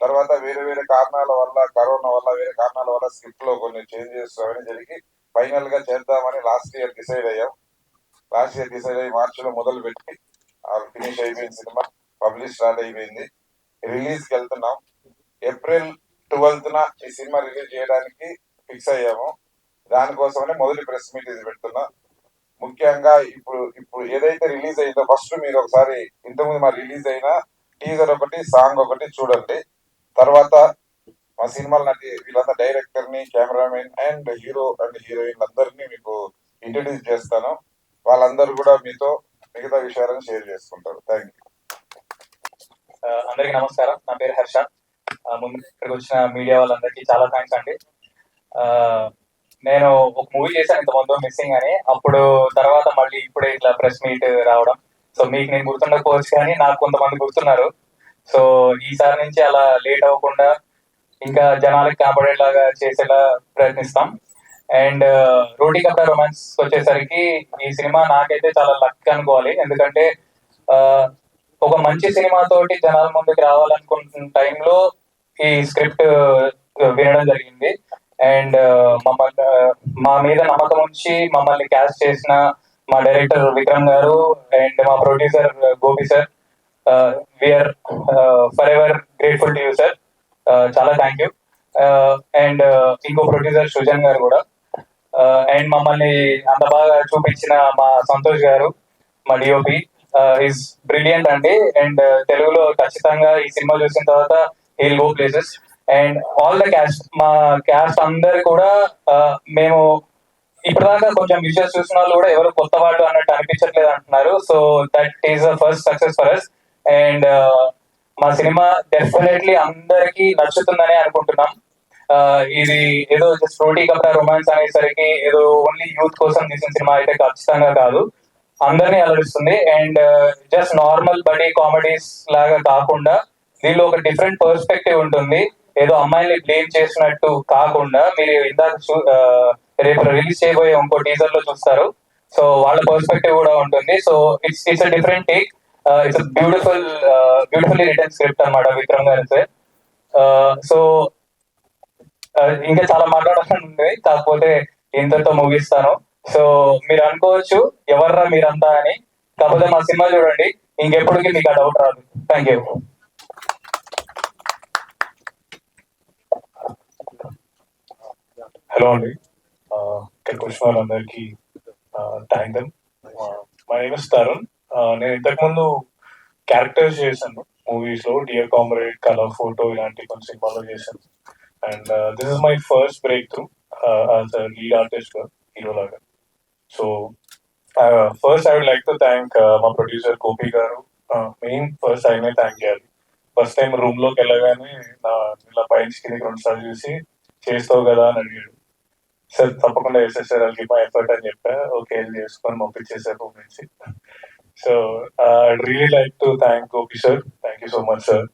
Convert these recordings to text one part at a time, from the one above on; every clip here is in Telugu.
తర్వాత వేరే వేరే కారణాల వల్ల, కరోనా వల్ల, వేరే కారణాల వల్ల స్క్రిప్ట్ లో కొన్ని చేంజెస్ అవన్నీ జరిగి ఫైనల్ గా చేద్దామని లాస్ట్ ఇయర్ డిసైడ్ అయ్యాం. లాస్ట్ ఇయర్ డిసైడ్ అయ్యి మార్చిలో మొదలు పెట్టి ఫినిష్ అయిపోయింది సినిమా, పబ్లిష్ స్టార్ట్ అయిపోయింది, రిలీజ్ కి వెళ్తున్నాం. ఏప్రిల్ 12న ఈ సినిమా రిలీజ్ చేయడానికి ఫిక్స్ అయ్యాము. దానికోసమనే మొదటి ప్రెస్ మీట్ ఇది పెడుతున్నా. ముఖ్యంగా ఇప్పుడు ఏదైతే రిలీజ్ అయిందో ఫస్ట్ మీరు ఒకసారి ఇంతకుముందు మరి రిలీజ్ అయిన టీజర్ ఒకటి, సాంగ్ ఒకటి చూడండి. తర్వాత మా సినిమాలు నటి వీళ్ళంతా డైరెక్టర్ ని, cameraman and hero and heroine అందరినీ మీకు ఇంట్రడ్యూస్ చేస్తాను. వాళ్ళందరూ కూడా మీతో మిగతా విషయాలను షేర్ చేసుకుంటారు. Thank you. అందరికీ నమస్కారం. నా పేరు హర్ష. ముందు ఇక్కడికి వచ్చిన మీడియా వాళ్ళందరికీ చాలా థ్యాంక్స్ అండి. నేను ఒక మూవీ చేశాను ఇంతకుముందు, మిస్సింగ్ అని. అప్పుడు తర్వాత మళ్ళీ ఇప్పుడే ఇట్లా ప్రెస్ మీట్ రావడం. సో మీకు నేను గుర్తుండకపోవచ్చు, కానీ నాకు కొంతమంది గుర్తున్నారు. సో ఈసారి నుంచి అలా లేట్ అవ్వకుండా ఇంకా జనాలకు కనపడేలాగా చేసేలా ప్రయత్నిస్తాం. అండ్ రోటీ కప్డా రొమాన్స్ వచ్చేసరికి ఈ సినిమా నాకైతే చాలా లక్ అనుకోవాలి. ఎందుకంటే ఒక మంచి సినిమా తోటి జనాల ముందుకు రావాలనుకుంటున్న టైంలో ఈ స్క్రిప్ట్ వినడం జరిగింది. అండ్ మమ్మల్ని మా మీద నమ్మకం ఉంచి మమ్మల్ని క్యాస్ట్ చేసిన మా డైరెక్టర్ విక్రమ్ గారు అండ్ మా producer Gopi sir, we're forever grateful to you sir. చాలా థ్యాంక్ యూ. అండ్ ఇంకో ప్రొడ్యూసర్ సృజన్ గారు కూడా. అండ్ మమ్మల్ని అంత బాగా చూపించిన మా సంతోష్ గారు, మా డిఓపి, ఈజ్ బ్రిలియంట్ అండి. అండ్ తెలుగులో ఖచ్చితంగా ఈ సినిమా చూసిన తర్వాత he'll go places. And all the cast, మా క్యాస్ట్ అందరు కూడా మేము ఇప్పటిదాకా కొంచెం విజువల్స్ చూసిన వాళ్ళు కూడా ఎవరు కొత్త వాళ్ళు అన్నట్టు అనిపించట్లేదు అంటున్నారు. So that is the first success for us. And మా సినిమా డెఫినెట్లీ అందరికి నచ్చుతుందని అనుకుంటున్నాం. ఇది ఏదో జస్ట్ రోటీ కప్డా రొమాన్స్ అనేసరికి ఏదో ఓన్లీ యూత్ కోసం తీసిన సినిమా అయితే ఖచ్చితంగా కాదు, అందరినీ అలరిస్తుంది. And just normal buddy comedies లాగా కాకుండా దీనిలో ఒక డిఫరెంట్ పర్స్పెక్టివ్ ఉంటుంది. ఏదో అమ్మాయిని బ్లేమ్ చేసినట్టు కాకుండా, మీరు ఇందాక రేపు రిలీజ్ చేయబోయే ఇంకో టీజర్ లో చూస్తారు. సో వాళ్ళ పర్స్పెక్టివ్ కూడా ఉంటుంది. So it's a different take. It's beautifully written script అనమాట విక్రమ్ గారి సార్. సో ఇంకా చాలా మాట్లాడాలని ఉంది, కాకపోతే ఇంతతో ముగిస్తాను. సో మీరు అనుకోవచ్చు ఎవర్రా మీరంతా అని, కాకపోతే మా సినిమా చూడండి, ఇంకెప్పటికీ మీకు ఆ డౌట్ రాదు. Thank you. హలో అండి, ఇక్కడికి వచ్చిన వాళ్ళందరికీ thank them. My name is Tarun. నేను ఇంతకుముందు క్యారెక్టర్స్ చేశాను మూవీస్ లో, డియర్ కామ్రేడ్, కలర్ ఫోటో ఇలాంటి కొన్ని సినిమాలో చేశాను. And this is my first break through as a lead artist గా, హీరో లాగా. So first I would like to thank మా producer Gopi garu. Main first ఆయనే థ్యాంక్ చేయాలి. ఫస్ట్ టైం రూమ్ లోకి వెళ్ళగానే ఇలా పైకి కిందకి 2 సార్లు చూసి చేస్తావు కదా అని అడిగాడు. సార్ తప్పకుండా చేసేసారు, అది మా ఎఫర్ట్ అని చెప్పా. ఓకే చేసుకొని పంపించేసారు రూమ్ నుంచి. So I really like to thank Gopi sir. Thank you so much sir.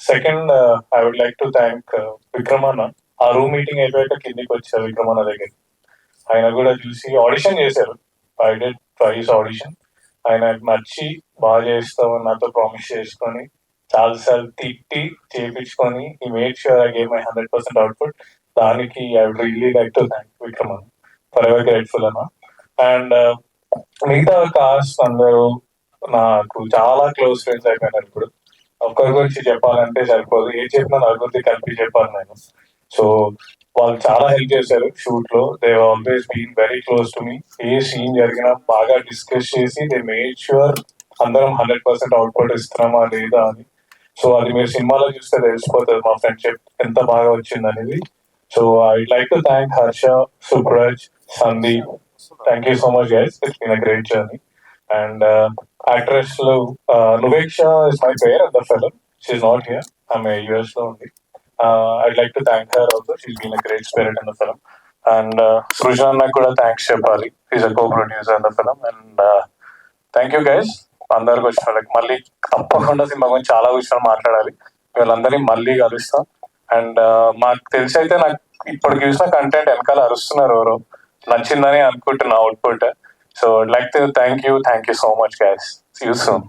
Second I would like to thank విక్రమన్న. ఆ రూమ్ మీటింగ్ అయిపోయాక కిందికి వచ్చారు విక్రమన్న దగ్గర. ఆయన కూడా చూసి ఆడిషన్ చేశారు. I did twice audition. ఆయన నచ్చి బాగా చేస్తామని నాతో ప్రామిస్ చేసుకొని చాలాసార్లు తిట్టి చేయించుకొని ఈ made sure I gave my 100% output. దానికి I would really like to thank విక్రమన్న. ఫర్ ఎవర్ గ్రేట్ఫుల్ అన్న. అండ్ మిగతా కాస్ట్ అందరూ నాకు చాలా క్లోజ్ ఫ్రెండ్స్ అయిపోయినారు. ఇప్పుడు ఒక్కరి గురించి చెప్పాలంటే సరిపోదు, ఏం చెప్పినా నలుగురిది కలిపి చెప్పాను నేను. సో వాళ్ళు చాలా హెల్ప్ చేశారు షూట్ లో. They always been very close to me. ఏ సీన్ జరిగినా బాగా డిస్కస్ చేసి దే మేడ్ ష్యూర్ అందరం 100% అవుట్పుట్ ఇస్తున్నామా లేదా అని. సో అది మీరు సినిమాలో చూస్తే తెలిసిపోతుంది మా ఫ్రెండ్షిప్ ఎంత బాగా వచ్చింది అనేది. So I like to thank Harsha, Subraj, Sandeep. Thank you so much guys, it's been a great journey. And actress లో Nuveksha is my pair the film. She not here, ఆమె యుఎస్ లో ఉంది. I'd like to thank her also. She's been a great spirit in the film. And Srujan కూడా థ్యాంక్స్ చెప్పాలి. He's a co-producer in the film. And thank you guys. అందరికి వచ్చిన వాళ్ళకి మళ్ళీ తప్పకుండా సినిమా గురించి చాలా విషయాలు మాట్లాడాలి. వీళ్ళందరినీ మళ్ళీ కలుస్తాం. అండ్ మాకు తెలిసి అయితే నాకు ఇప్పుడు చూసిన కంటెంట్ వెనకాల అరుస్తున్నారు ఎవరో, నచ్చిందని అనుకుంటున్నా output. So like to thank you so much guys. See you soon.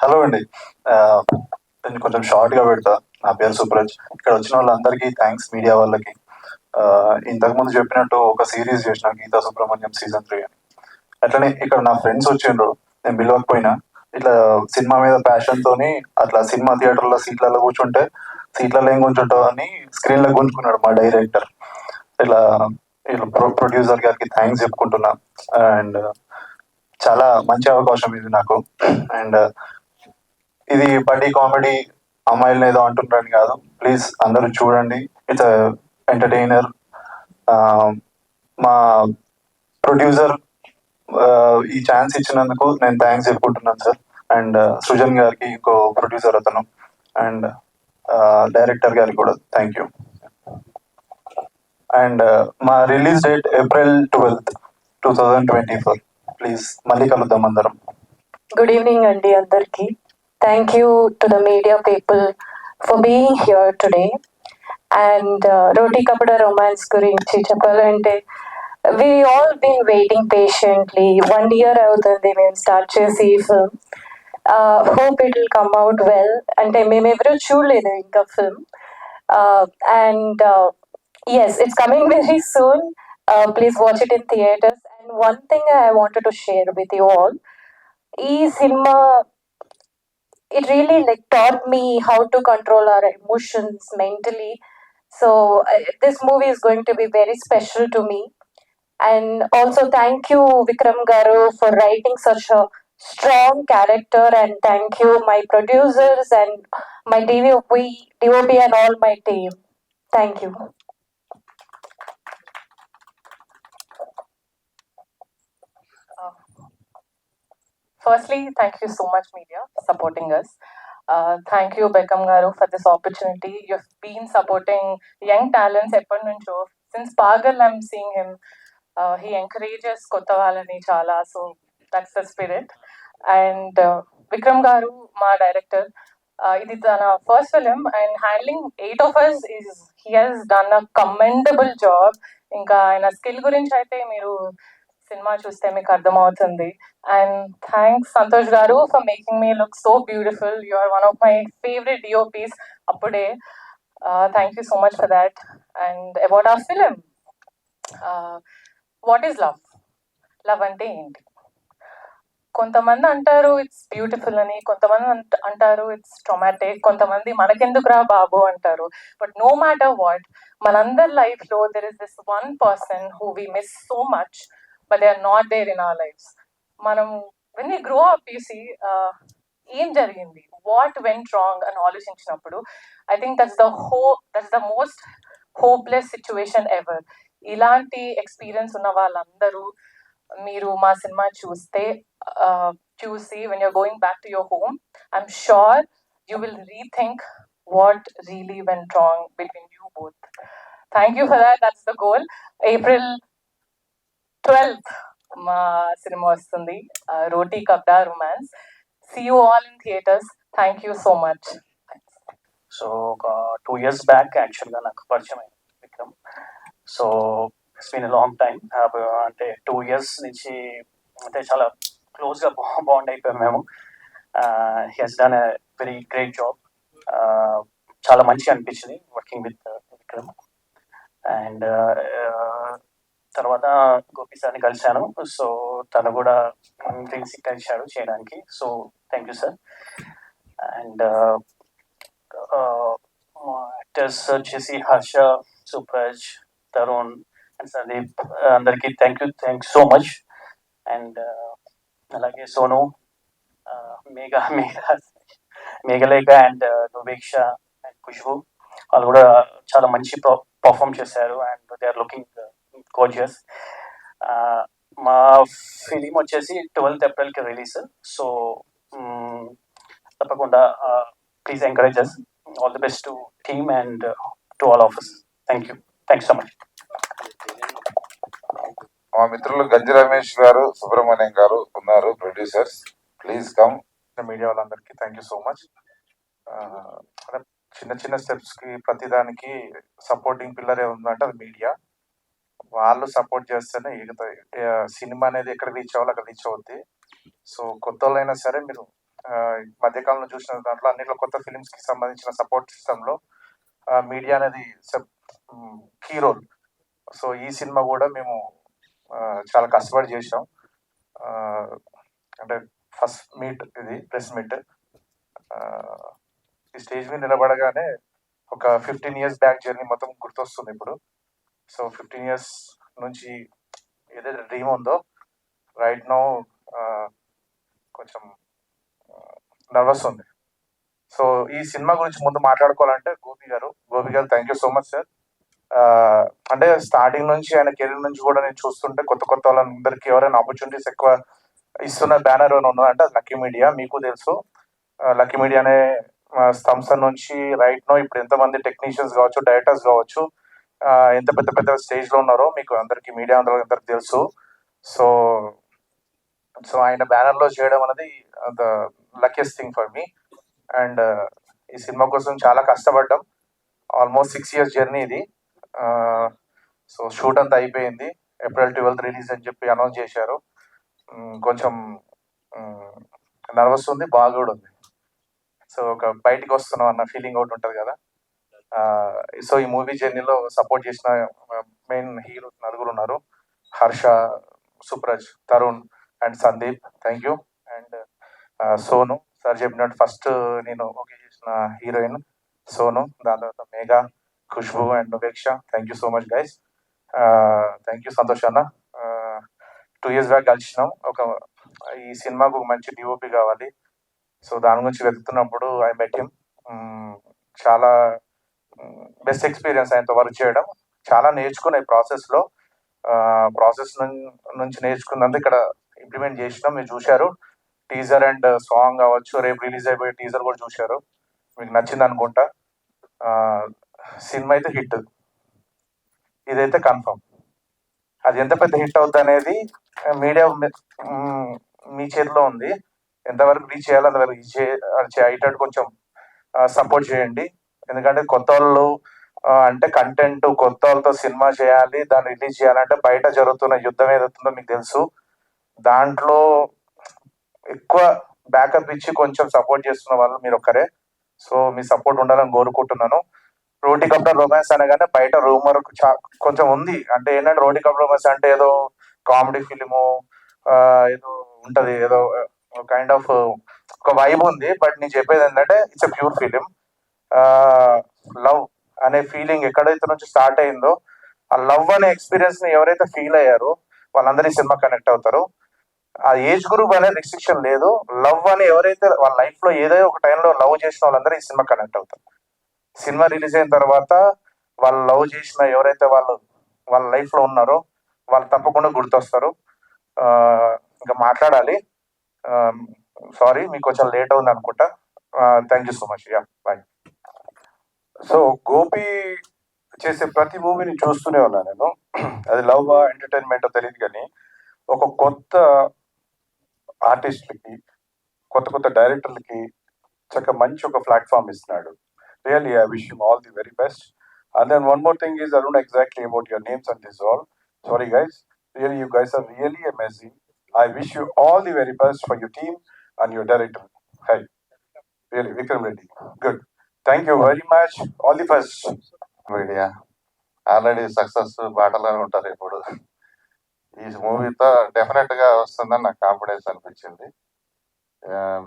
Hello అండి. నేను కొంచెం షార్ట్ గా పెడతా. నా పేరు సుప్రజ్. ఇక్కడ వచ్చిన వాళ్ళందరికీ థ్యాంక్స్, మీడియా వాళ్ళకి. ఇంతకు ముందు చెప్పినట్టు ఒక సిరీస్ చేసిన గీతా సుబ్రహ్మణ్యం సీజన్ 3 అని. అట్లనే ఇక్కడ నా ఫ్రెండ్స్ వచ్చిండ్రు, నేను పిలవకపోయినా. ఇట్లా సినిమా మీద ప్యాషన్ తోని అట్లా సినిమా థియేటర్లో సీట్లలో కూర్చుంటే సీట్లలో ఏం కూర్చుంటావు అని స్క్రీన్ లో గుంజుకున్నాడు మా డైరెక్టర్. ఇట్లా ఇట్లా ప్రొడ్యూసర్ గారికి థ్యాంక్స్ చెప్పుకుంటున్నా. అండ్ చాలా మంచి అవకాశం ఇది నాకు. అండ్ ఇది బడ్డీ కామెడీ, అమ్మాయిలను ఏదో అంటున్నాను కాదు, ప్లీజ్ అందరూ చూడండి. It's entertainer. మా ప్రొడ్యూసర్ ఈ ఛాన్స్ ఇచ్చినందుకు నేను థ్యాంక్స్ చెప్పుకుంటున్నాను సార్. అండ్ సృజన్ గారికి, ఇంకో ప్రొడ్యూసర్ అతను, అండ్ డైరెక్టర్ గారికి కూడా థ్యాంక్ యూ. అండ్ మా release date April 12th, 2024. Please మళ్ళీ కలుద్దాం అందరం. Good evening, Andy Andarki. Thank you to the media people for being here today. And Roti Kapda Romance gurinchi cheppalante, we all been waiting patiently. 1 year అవుతుంది మేము స్టార్ట్ చేసి ఈ film. Hope it will come out well. అంటే మేము ఎవరూ చూడలేదు ఇంకా film. And yes, it's coming very soon. Please watch it in theaters. And one thing I wanted to share with you all, ఈ cinema it really like taught me how to control our emotions mentally. So this movie is going to be very special to me. And also thank you Vikram Garu for writing such a strong character, and thank you my producers and my DOP and all my team. Thank you. Firstly, thank you so much, media, for supporting us. Thank you, Beckham Garu, for this opportunity. You've been supporting young talents ఎప్పటినుంచో. Since Pagal, I'm seeing him. He encourages కొత్త వాళ్ళని చాలా. So that's the spirit. And Vikram Garu, మా director, ఇది తన first film, and handling 8 of us he has done a commendable job. ఇంకా ఆయన స్కిల్ గురించి అయితే మీరు సినిమా చూస్తే మీకు అర్థమవుతుంది. అండ్ థ్యాంక్స్ సంతోష్ గారు for making me look so beautiful. You are one of my favourite DOPs అప్పుడే. Thank you so much for that. And about our film, what is love? Love అంటే ఏంటి? కొంతమంది అంటారు ఇట్స్ బ్యూటిఫుల్ అని, కొంతమంది అంటారు ఇట్స్ ట్రామాటిక్, కొంతమంది మనకెందుకు రా బాబు అంటారు. బట్ నో మ్యాటర్ వాట్, మనందరి లైఫ్ లో there is this one person who we miss so much, but they are not there in our lives. మనం when we grow up you see ఏం జరిగింది, వాట్ వెంట్ రాంగ్ అని ఆలోచించినప్పుడు I think that's the most hopeless situation ever. ఇలాంటి ఎక్స్పీరియన్స్ ఉన్న వాళ్ళందరూ మీరు మా సినిమా చూసి when you're going back to your home, I'm sure you will rethink what really went wrong between you both. Thank you for that. That's the goal. April 12th మా సినిమా వస్తుంది, Roti Kapda romance. See you all in theaters. Thank you so much. So ఒక 2 years బ్యాక్ యాక్చువల్గా నాకు పరిచయం అయింది Vikram. So it's been a long time. అంటే 2 years నుంచి అంటే చాలా క్లోజ్గా బాండ్ అయిపోయాం మేము. He has done a very great job. చాలా మంచిగా అనిపించింది వర్కింగ్ విత్ విక్రమ్. అండ్ తర్వాత గోపి సార్ని కలిశాను. సో తను కూడా డ్రీమ్స్ కలిశాడు చేయడానికి. So thank you sir. And actors వచ్చేసి హర్ష, సుప్రజ్, తరుణ్ అండ్ సందీప్, అందరికీ థ్యాంక్స్ సో మచ్. అండ్ అలాగే సోను, మేఘలేఖ అండ్ నువేక్ష అండ్ ఖుష్బు, వాళ్ళు కూడా చాలా మంచి పర్ఫామ్ చేశారు. And they are looking gorgeous. మా ఫిలిం వచ్చేసి 12th April రిలీజ్. సో తప్పకుండా please encourage us. All the best to team and to all of us. Thanks so much. మా మిత్రులు గంజి రమేష్ గారు, సుబ్రహ్మణ్యం గారు ఉన్నారు, ప్రొడ్యూసర్స్. Please come. మీడియా వాళ్ళందరికీ థ్యాంక్ యూ సో మచ్. చిన్న చిన్న స్టెప్స్కి ప్రతిదానికి సపోర్టింగ్ పిల్లరే ఉందంటే అది మీడియా. వాళ్ళు సపోర్ట్ చేస్తేనే ఎగుతాయి. సినిమా అనేది ఎక్కడ రీచ్ అవ్వాలి అక్కడ రీచ్ అవుద్ది. సో కొత్త వాళ్ళైనా సరే మీరు ఈ మధ్యకాలంలో చూసిన దాంట్లో అన్నిట్లో కొత్త ఫిలిమ్స్కి సంబంధించిన సపోర్ట్ సిస్టంలో మీడియా అనేది కీ రోల్. సో ఈ సినిమా కూడా మేము చాలా కష్టపడి చేసాం. అంటే ఫస్ట్ మీట్ ఇది ప్రెస్ మీట్. ఈ స్టేజ్ మీద నిలబడగానే ఒక 15 years బ్యాక్ జర్నీ మొత్తం గుర్తొస్తుంది ఇప్పుడు. సో 15 years నుంచి ఏదైతే డ్రీమ్ ఉందో రైట్ నో కొంచెం నర్వస్ ఉంది. సో ఈ సినిమా గురించి ముందు మాట్లాడుకోవాలంటే గోపి గారు thank you so much sir. అంటే స్టార్టింగ్ నుంచి ఆయన కెరీర్ నుంచి కూడా నేను చూస్తుంటే కొత్త వాళ్ళందరికీ ఎవరైనా ఆపర్చునిటీస్ ఎక్కువ ఇస్తున్న బ్యానర్ ఏమైనా ఉన్నదంటే అది లక్కీ మీడియా. మీకు తెలుసు లక్కీ మీడియా అనే సంస్థ నుంచి రైట్ నో ఇప్పుడు ఎంతమంది టెక్నీషియన్స్ కావచ్చు, డైరెక్టర్స్ కావచ్చు, ఎంత పెద్ద స్టేజ్ లో ఉన్నారో మీకు అందరికి మీడియా అందరికి తెలుసు. సో ఆయన బ్యానర్ లో చేయడం అనేది the luckiest thing for me. And ఈ సినిమా కోసం చాలా కష్టపడ్డాం. ఆల్మోస్ట్ 6 years జర్నీ ఇది. సో షూట్ అంతా అయిపోయింది. April 12th రిలీజ్ అని చెప్పి అనౌన్స్ చేశారు. కొంచెం నర్వస్ ఉంది, బాగా కూడా ఉంది. సో ఒక బయటికి వస్తున్నాం అన్న ఫీలింగ్ ఒకటి ఉంటుంది కదా. సో ఈ మూవీ జర్నీలో సపోర్ట్ చేసిన మెయిన్ హీరో నలుగురు ఉన్నారు. Harsha, Supraj, Tarun and Sandeep. Thank you. And Sonu sir చెప్పినట్టు ఫస్ట్ నేను ఓకే చేసిన హీరోయిన్ సోను, దాని తర్వాత Megha, Khushbu and Upeksha. Thank you so much guys. Thank you Santosh అన్న. 2 years బ్యాక్ కలిసినాం. ఈ సినిమాకు ఒక మంచి డిఓపి కావాలి. సో దాని గురించి వెతుకుతున్నప్పుడు ఐ మెట్ హిమ్. చాలా బెస్ట్ ఎక్స్పీరియన్స్ ఆయనతో వర్క్ చేయడం. చాలా నేర్చుకున్న ఈ ప్రాసెస్లో. ప్రాసెస్ నుంచి నేర్చుకున్నందుకు ఇక్కడ ఇంప్లిమెంట్ చేసినాం. మీరు చూశారు టీజర్ అండ్ సాంగ్ కావచ్చు, రేపు రిలీజ్ అయిపోయే టీజర్ కూడా చూశారు. మీకు నచ్చింది అనుకుంటా. సినిమా అయితే హిట్, ఇదైతే కన్ఫర్మ్. అది ఎంత పెద్ద హిట్ అవుద్ది అనేది మీడియా మీ చేతిలో ఉంది. ఎంతవరకు రీచ్ చేయాలో అంతవరకు రీచ్ అయ్యేటట్టు కొంచెం సపోర్ట్ చేయండి. ఎందుకంటే కొత్త వాళ్ళు అంటే కంటెంట్ కొత్త వాళ్ళతో సినిమా చేయాలి, దాన్ని రిలీజ్ చేయాలంటే బయట జరుగుతున్న యుద్ధం ఏదవుతుందో మీకు తెలుసు. దాంట్లో ఎక్కువ బ్యాకప్ ఇచ్చి కొంచెం సపోర్ట్ చేస్తున్న వాళ్ళు మీరు ఒక్కరే. సో మీ సపోర్ట్ ఉండాలని కోరుకుంటున్నాను. రోటీ కప్టర్ రొమాన్స్ అనగానే బయట రూమర్ కొంచెం ఉంది. అంటే ఏంటంటే రోటీ కప్టర్ రొమాన్స్ అంటే ఏదో కామెడీ ఫిలిము ఏదో ఉంటది, ఏదో కైండ్ ఆఫ్ ఒక వైబ్ ఉంది. బట్ నేను చెప్పేది ఏంటంటే it's a pure film. Love అనే ఫీలింగ్ ఎక్కడైతే నుంచి స్టార్ట్ అయిందో ఆ లవ్ అనే ఎక్స్పీరియన్స్ ని ఎవరైతే ఫీల్ అయ్యారో వాళ్ళందరూ ఈ సినిమా కనెక్ట్ అవుతారు. ఆ ఏజ్ గ్రూప్ అనే రిస్ట్రిక్షన్ లేదు. లవ్ అని ఎవరైతే వాళ్ళ లైఫ్ లో ఏదో ఒక టైంలో లవ్ చేసిన వాళ్ళందరూ ఈ సినిమా కనెక్ట్ అవుతారు. సినిమా రిలీజ్ అయిన తర్వాత వాళ్ళు లవ్ చేసిన ఎవరైతే వాళ్ళ లైఫ్ లో ఉన్నారో వాళ్ళు తప్పకుండా గుర్తొస్తారు. ఇంకా మాట్లాడాలి. సారీ మీకు కొంచెం లేట్ అవుతుంది అనుకుంటా. Thank you so much. Yeah bye. So Gopi చేసే ప్రతి మూవీని చూస్తూనే ఉన్నా నేను. అది లవ్ ఎంటర్టైన్మెంట్ తెలియదు కానీ ఒక కొత్త ఆర్టిస్టులకి, కొత్త డైరెక్టర్లకి మంచి ఒక ప్లాట్ఫామ్ ఇస్తున్నాడు. Really, I wish you all the very best. And then one more thing is, I don't know exactly about your names and this all. Sorry guys. Really, you guys are really amazing. I wish you all the very best for your team and your director. Hey, really, Vikram Reddy. Good. Thank you very much. All the best. Media already success బాటలోనే ఉంటారు. ఇప్పుడు ఈ మూవీతో డెఫినెట్ గా వస్తుందని నాకు కాన్ఫిడెన్స్ అనిపించింది.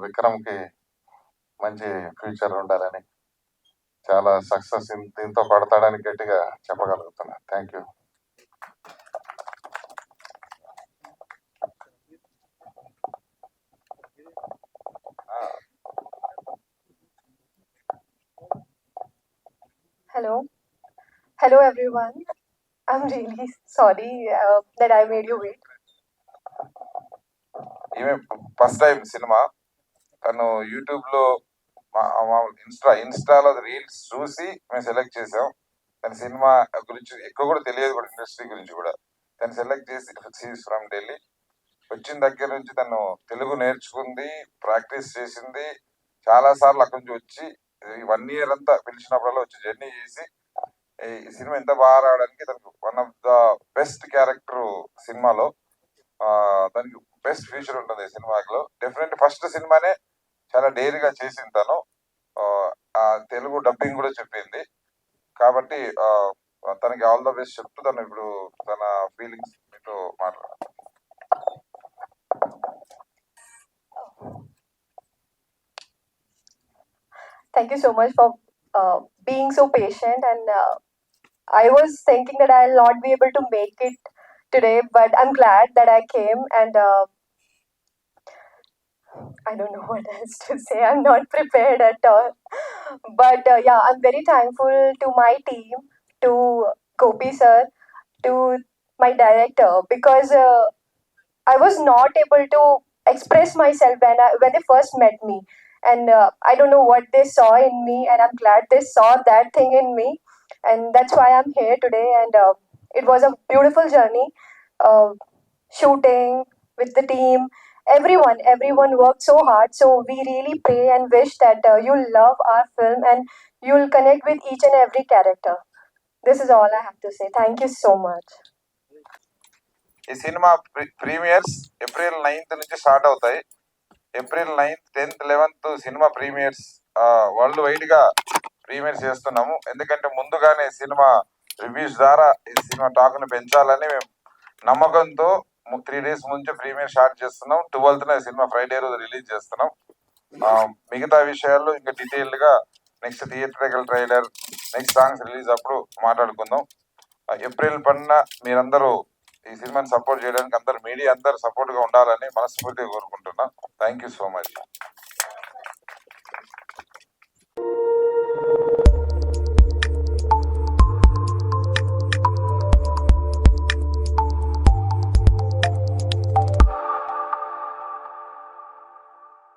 విక్రమ్ కి మంచి ఫ్యూచర్ ఉండాలని, చాలా సక్సెస్ దీంతో పడతాడని గట్టిగా చెప్పగలుగుతున్నా. Thank you. Hello everyone. I'm really sorry that I made you wait. ఈమె ఫస్ట్ టైం సినిమా. తను యూట్యూబ్ లో ఇన్స్టాలో రీల్స్ చూసి మేము సెలెక్ట్ చేసాం. తన సినిమా గురించి ఎక్కువ కూడా తెలియదు, కూడా ఇండస్ట్రీ గురించి కూడా. తను సెలెక్ట్ చేసి ఫ్రమ్ ఢిల్లీ వచ్చిన దగ్గర నుంచి తను తెలుగు నేర్చుకుంది, ప్రాక్టీస్ చేసింది. చాలా సార్లు అక్కడి నుంచి వచ్చి 1 year అంతా పిలిచినప్పుడల్లా వచ్చి జర్నీ చేసి ఈ సినిమా ఎంత బాగా రావడానికి తనకు one of the best character సినిమాలో. దానికి బెస్ట్ ఫ్యూచర్ ఉంటుంది ఈ సినిమాలో. డెఫినెట్ ఫస్ట్ సినిమానే చాలా డేర్గా చేసింది తను. ఆ తెలుగు డబ్బింగ్ కూడా చెప్పింది. కాబట్టి తనకి ఆల్ ద బెస్ట్ చెప్తూ తను ఇప్పుడు తన ఫీలింగ్స్ మీతో మాట్లాడారు. Thank you so much for being so patient. And I was thinking that I'll not be able to make it today, but I'm glad that I came. And I don't know what else to say. I'm not prepared at all. But yeah, I'm very thankful to my team, to Gopi sir, to my director, because I was not able to express myself when they first met me, and I don't know what they saw in me, and I'm glad they saw that thing in me, and that's why I'm here today. And it was a beautiful journey, shooting with the team. Everyone worked so hard. So we really pray and wish that you'll love our film and you'll connect with each and every character. This is all I have to say. Thank you so much. ఈ సినిమా ప్రీమియర్స్ ఏప్రిల్ 9th నుంచి స్టార్ట్ అవుతాయి. April 9th, 10th, 11th cinema premieres world wide గా ప్రీమియర్స్ చేస్తున్నాము. ఎందుకంటే ముందుగానే సినిమా రివ్యూస్ ద్వారా ఈ సినిమా టాక్ ని పెంచాలని మేము నమ్మకంతో 3 days ముందు ప్రీమియర్ స్టార్ట్ చేస్తున్నాం. 12th సినిమా ఫ్రైడే రోజు రిలీజ్ చేస్తున్నాం. మిగతా విషయాల్లో ఇంకా డీటెయిల్డ్ గా next theatrical trailer, next songs release అప్పుడు మాట్లాడుకుందాం. ఏప్రిల్ 10న మీరందరూ ఈ సినిమాని సపోర్ట్ చేయడానికి అందరు మీడియా అందరు సపోర్ట్ గా ఉండాలని మనస్ఫూర్తిగా కోరుకుంటున్నా. Thank you so much.